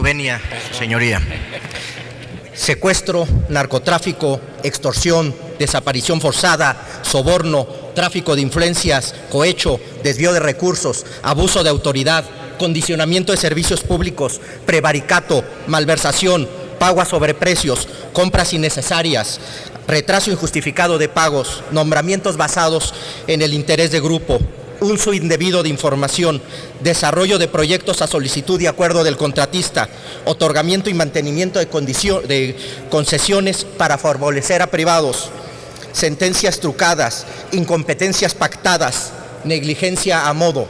venia, señoría. Secuestro, narcotráfico, extorsión, desaparición forzada, soborno, tráfico de influencias, cohecho, desvío de recursos, abuso de autoridad, condicionamiento de servicios públicos, prevaricato, malversación, pago a sobreprecios, compras innecesarias, retraso injustificado de pagos, nombramientos basados en el interés de grupo, uso indebido de información, desarrollo de proyectos a solicitud y acuerdo del contratista, otorgamiento y mantenimiento de concesiones para favorecer a privados, sentencias trucadas, incompetencias pactadas, negligencia a modo,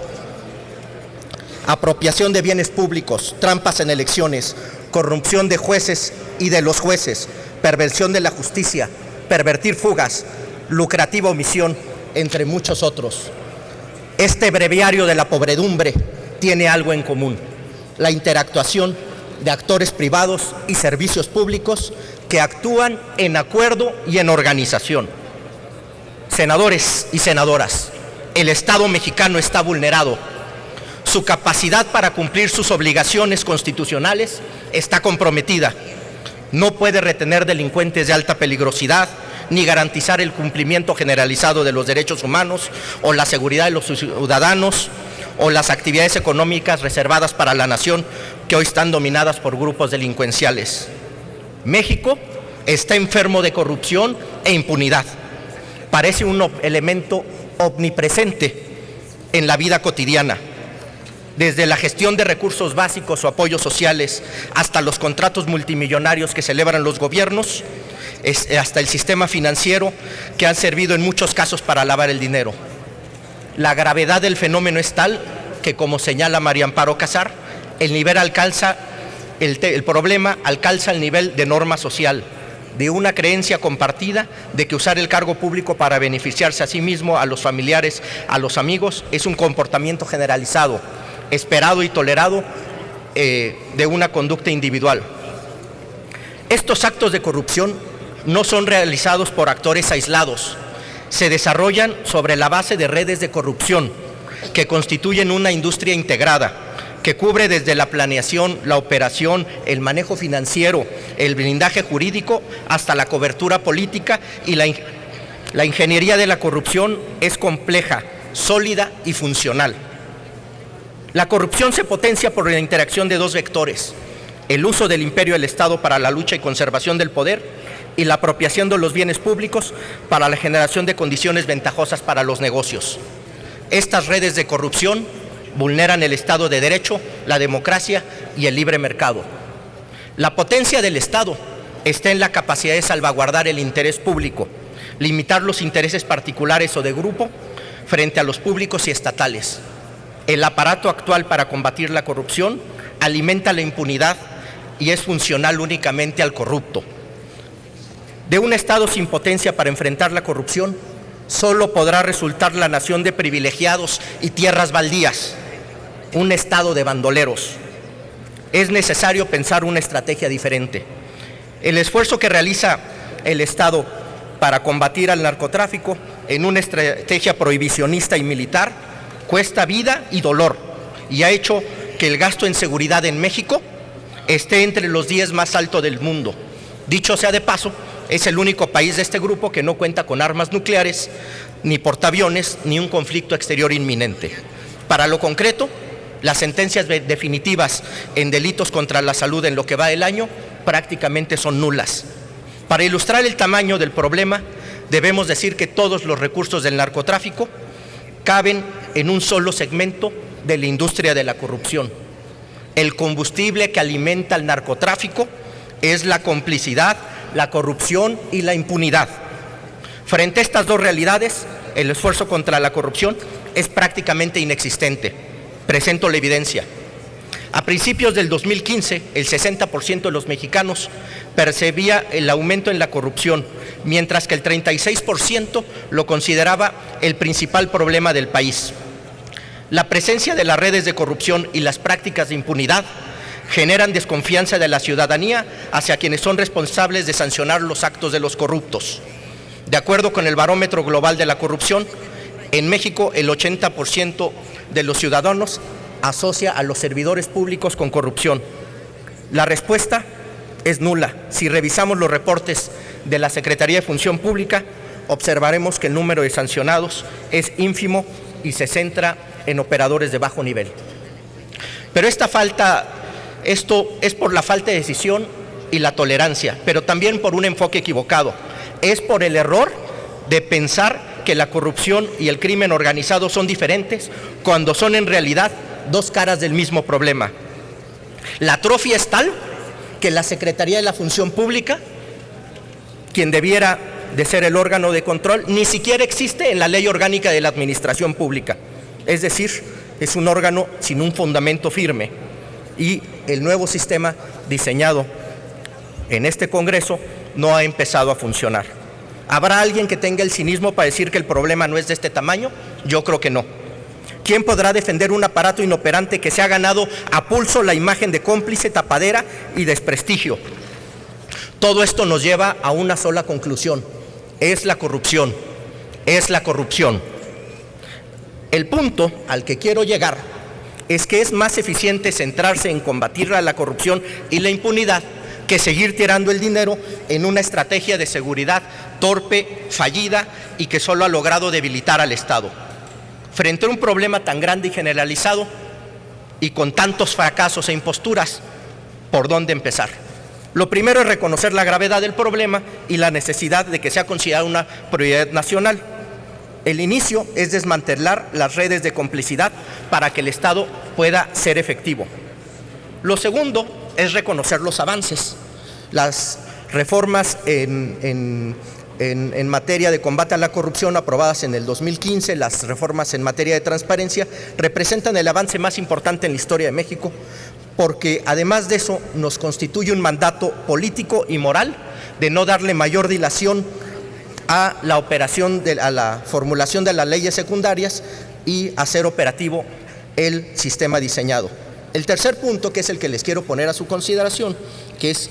apropiación de bienes públicos, trampas en elecciones, corrupción de jueces y de los jueces, perversión de la justicia, pervertir fugas, lucrativa omisión, entre muchos otros. Este breviario de la podredumbre tiene algo en común: la interactuación de actores privados y servicios públicos que actúan en acuerdo y en organización. Senadores y senadoras, el Estado mexicano está vulnerado. Su capacidad para cumplir sus obligaciones constitucionales está comprometida. No puede retener delincuentes de alta peligrosidad, ni garantizar el cumplimiento generalizado de los derechos humanos o la seguridad de los ciudadanos o las actividades económicas reservadas para la nación que hoy están dominadas por grupos delincuenciales. México está enfermo de corrupción e impunidad. Parece un elemento omnipresente en la vida cotidiana. Desde la gestión de recursos básicos o apoyos sociales hasta los contratos multimillonarios que celebran los gobiernos, hasta el sistema financiero que han servido en muchos casos para lavar el dinero. La gravedad del fenómeno es tal que, como señala María Amparo Casar, el problema alcanza el nivel de norma social, de una creencia compartida de que usar el cargo público para beneficiarse a sí mismo, a los familiares, a los amigos, es un comportamiento generalizado, esperado y tolerado de una conducta individual. Estos actos de corrupción no son realizados por actores aislados, se desarrollan sobre la base de redes de corrupción que constituyen una industria integrada, que cubre desde la planeación, la operación, el manejo financiero, el blindaje jurídico, hasta la cobertura política, y la ingeniería de la corrupción es compleja, sólida y funcional. La corrupción se potencia por la interacción de dos vectores: el uso del imperio del Estado para la lucha y conservación del poder y la apropiación de los bienes públicos para la generación de condiciones ventajosas para los negocios. Estas redes de corrupción vulneran el Estado de Derecho, la democracia y el libre mercado. La potencia del Estado está en la capacidad de salvaguardar el interés público, limitar los intereses particulares o de grupo frente a los públicos y estatales. El aparato actual para combatir la corrupción alimenta la impunidad y es funcional únicamente al corrupto. De un Estado sin potencia para enfrentar la corrupción, solo podrá resultar la nación de privilegiados y tierras baldías, un Estado de bandoleros. Es necesario pensar una estrategia diferente. El esfuerzo que realiza el Estado para combatir al narcotráfico en una estrategia prohibicionista y militar cuesta vida y dolor, y ha hecho que el gasto en seguridad en México esté entre los 10 más altos del mundo. Dicho sea de paso, es el único país de este grupo que no cuenta con armas nucleares, ni portaaviones, ni un conflicto exterior inminente. Para lo concreto, las sentencias definitivas en delitos contra la salud en lo que va del año prácticamente son nulas. Para ilustrar el tamaño del problema, debemos decir que todos los recursos del narcotráfico caben en un solo segmento de la industria de la corrupción. El combustible que alimenta el narcotráfico es la complicidad, la corrupción y la impunidad. Frente a estas dos realidades, el esfuerzo contra la corrupción es prácticamente inexistente. Presento la evidencia. A principios del 2015, el 60% de los mexicanos percibía el aumento en la corrupción, mientras que el 36% lo consideraba el principal problema del país. La presencia de las redes de corrupción y las prácticas de impunidad generan desconfianza de la ciudadanía hacia quienes son responsables de sancionar los actos de los corruptos. De acuerdo con el Barómetro Global de la Corrupción, en México el 80% de los ciudadanos asocia a los servidores públicos con corrupción. La respuesta es nula. Si revisamos los reportes de la Secretaría de Función Pública, observaremos que el número de sancionados es ínfimo y se centra en operadores de bajo nivel. Pero esto es por la falta de decisión y la tolerancia, pero también por un enfoque equivocado. Es por el error de pensar que la corrupción y el crimen organizado son diferentes cuando son en realidad dos caras del mismo problema. La atrofia es tal que la Secretaría de la Función Pública, quien debiera de ser el órgano de control, ni siquiera existe en la Ley Orgánica de la Administración Pública. Es decir, es un órgano sin un fundamento firme. Y el nuevo sistema diseñado en este Congreso no ha empezado a funcionar. ¿Habrá alguien que tenga el cinismo para decir que el problema no es de este tamaño? Yo creo que no. ¿Quién podrá defender un aparato inoperante que se ha ganado a pulso la imagen de cómplice, tapadera y desprestigio? Todo esto nos lleva a una sola conclusión: es la corrupción, es la corrupción. El punto al que quiero llegar es que es más eficiente centrarse en combatir la corrupción y la impunidad que seguir tirando el dinero en una estrategia de seguridad torpe, fallida y que solo ha logrado debilitar al Estado. Frente a un problema tan grande y generalizado y con tantos fracasos e imposturas, ¿por dónde empezar? Lo primero es reconocer la gravedad del problema y la necesidad de que sea considerada una prioridad nacional. El inicio es desmantelar las redes de complicidad para que el Estado pueda ser efectivo. Lo segundo es reconocer los avances. Las reformas en materia de combate a la corrupción aprobadas en el 2015, las reformas en materia de transparencia, representan el avance más importante en la historia de México, porque además de eso nos constituye un mandato político y moral de no darle mayor dilación a la formulación de las leyes secundarias y hacer operativo el sistema diseñado. El tercer punto, que es el que les quiero poner a su consideración, que es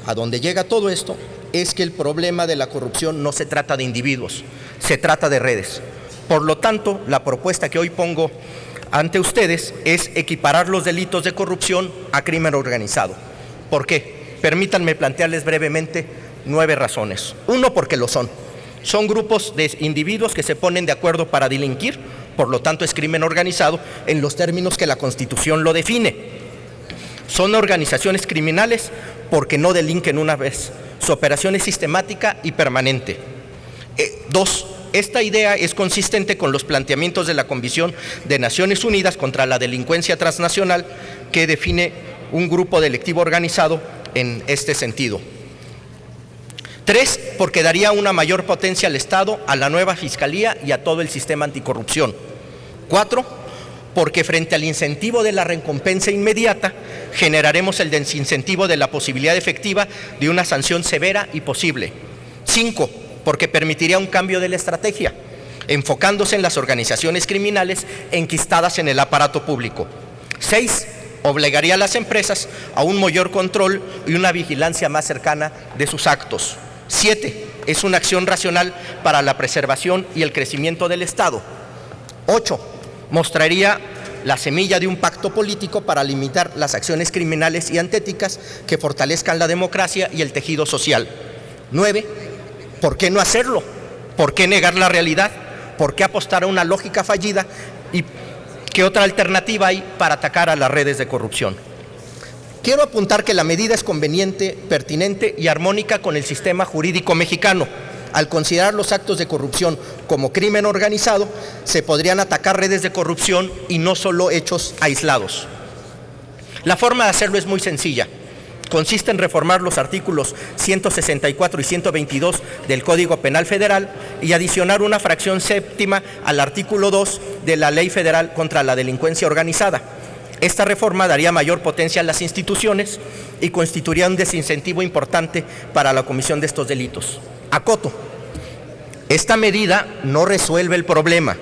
a donde llega todo esto, es que el problema de la corrupción no se trata de individuos, se trata de redes. Por lo tanto, la propuesta que hoy pongo ante ustedes es equiparar los delitos de corrupción a crimen organizado. ¿Por qué? Permítanme plantearles brevemente 9 razones. 1, porque lo son. Son grupos de individuos que se ponen de acuerdo para delinquir, por lo tanto es crimen organizado en los términos que la Constitución lo define. Son organizaciones criminales porque no delinquen una vez. Su operación es sistemática y permanente. 2, esta idea es consistente con los planteamientos de la Comisión de Naciones Unidas contra la Delincuencia Transnacional, que define un grupo delictivo organizado en este sentido. 3, porque daría una mayor potencia al Estado, a la nueva Fiscalía y a todo el sistema anticorrupción. 4, porque frente al incentivo de la recompensa inmediata, generaremos el desincentivo de la posibilidad efectiva de una sanción severa y posible. 5, porque permitiría un cambio de la estrategia, enfocándose en las organizaciones criminales enquistadas en el aparato público. 6, obligaría a las empresas a un mayor control y una vigilancia más cercana de sus actos. 7, es una acción racional para la preservación y el crecimiento del Estado. 8, mostraría la semilla de un pacto político para limitar las acciones criminales y antiéticas que fortalezcan la democracia y el tejido social. 9, ¿por qué no hacerlo? ¿Por qué negar la realidad? ¿Por qué apostar a una lógica fallida? ¿Y qué otra alternativa hay para atacar a las redes de corrupción? Quiero apuntar que la medida es conveniente, pertinente y armónica con el sistema jurídico mexicano. Al considerar los actos de corrupción como crimen organizado, se podrían atacar redes de corrupción y no solo hechos aislados. La forma de hacerlo es muy sencilla. Consiste en reformar los artículos 164 y 122 del Código Penal Federal y adicionar una fracción séptima al artículo 2 de la Ley Federal contra la Delincuencia Organizada. Esta reforma daría mayor potencia a las instituciones y constituiría un desincentivo importante para la comisión de estos delitos. Acoto, esta medida no resuelve el problema,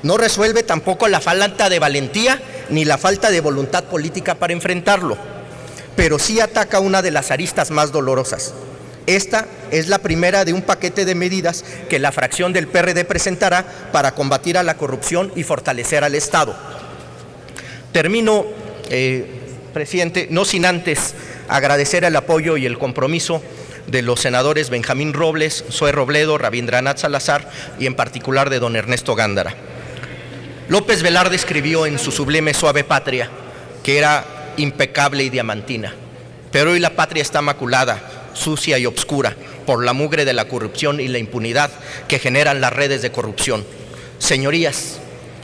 no resuelve tampoco la falta de valentía ni la falta de voluntad política para enfrentarlo, pero sí ataca una de las aristas más dolorosas. Esta es la primera de un paquete de medidas que la fracción del PRD presentará para combatir a la corrupción y fortalecer al Estado. Termino presidente, no sin antes agradecer el apoyo y el compromiso de los senadores Benjamín Robles, Zoe Robledo, Rabindranath Salazar y en particular de don Ernesto Gándara. López Velarde escribió en su sublime Suave Patria que era impecable y diamantina, pero hoy la patria está maculada, sucia y obscura por la mugre de la corrupción y la impunidad que generan las redes de corrupción. Señorías,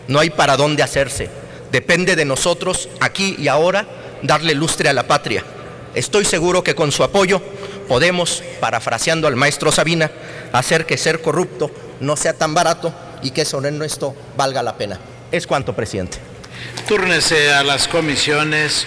no hay para dónde hacerse. Depende de nosotros, aquí y ahora, darle lustre a la patria. Estoy seguro que con su apoyo podemos, parafraseando al maestro Sabina, hacer que ser corrupto no sea tan barato y que ser honesto valga la pena. Es cuanto, presidente. Túrnese a las comisiones.